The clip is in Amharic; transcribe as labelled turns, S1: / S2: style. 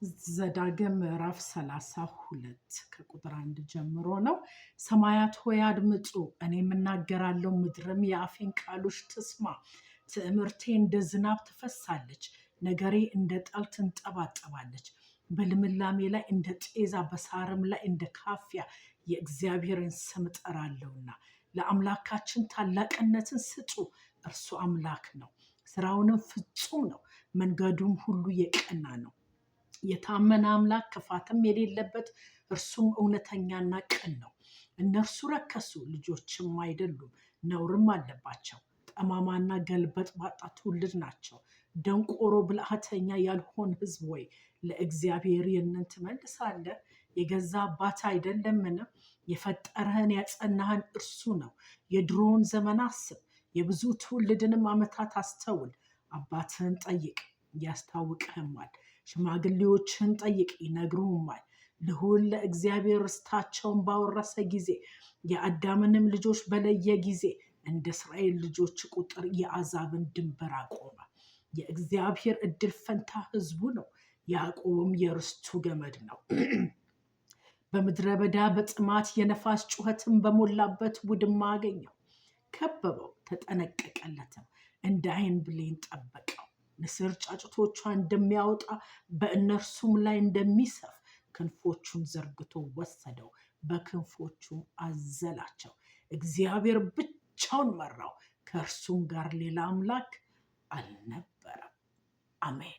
S1: ዘዳግም ምዕራፍ 32 ከቁጥር 1 ጀምሮ ነው። ሰማያት ሆይ አድምጡ፣ እኔም እናገራለሁ፣ ምድርም የአፌን ቃሎች ትስማ። ትዕምርቴ እንደ ዝናብ ትፈሳለች፣ ነገሬ እንደ ጠል ትንጠባጠባለች። በልምላሜ ላይ እንደ ጤዛ፣ በሳርም ላይ እንደ ካፊያ የእግዚአብሔርን ስም እጠራለሁና። ለአምላካችን ታላቅነትን ስጡ፣ እርሱ አምላክ ነው፣ ስራውንም ፍጹም ነው፣ መንገዱም ሁሉ የቀና ነው። የታመነ አምላክ፣ ክፋትም የሌለበት፣ እርሱም እውነተኛና ቅን ነው። እነርሱ ረከሱ፣ ልጆችም አይደሉም፣ ነውርም አለባቸው። ጠማማና ገልበጥባጣ ትውልድ ናቸው። ደንቆሮ ብልሃተኛ ያልሆን ሕዝብ ወይ ለእግዚአብሔር ይህንን ትመልሳለህ? የገዛ አባት አይደለምን? የፈጠረህን ያጸናህን እርሱ ነው። የድሮውን ዘመን አስብ፣ የብዙ ትውልድንም ዓመታት አስተውል። አባትህን ጠይቅ ያስታውቅህማል፣ ሽማግሌዎችህን ጠይቅ ይነግሩህማል። ልዑል ለእግዚአብሔር ርስታቸውን ባወረሰ ጊዜ፣ የአዳምንም ልጆች በለየ ጊዜ፣ እንደ እስራኤል ልጆች ቁጥር የአሕዛብን ድንበር አቆመ። የእግዚአብሔር እድል ፈንታ ሕዝቡ ነው፣ ያዕቆብም የርስቱ ገመድ ነው። በምድረ በዳ በጥማት የነፋስ ጩኸትን በሞላበት ውድማ አገኘው። ከበበው፣ ተጠነቀቀለትም፣ እንደ ዓይን ብሌን ጠበቀው። ንስር ጫጩቶቿ እንደሚያወጣ በእነርሱም ላይ እንደሚሰፍ ክንፎቹን ዘርግቶ ወሰደው፣ በክንፎቹም አዘላቸው። እግዚአብሔር ብቻውን መራው፣ ከእርሱም ጋር ሌላ አምላክ አልነበረም። አሜን።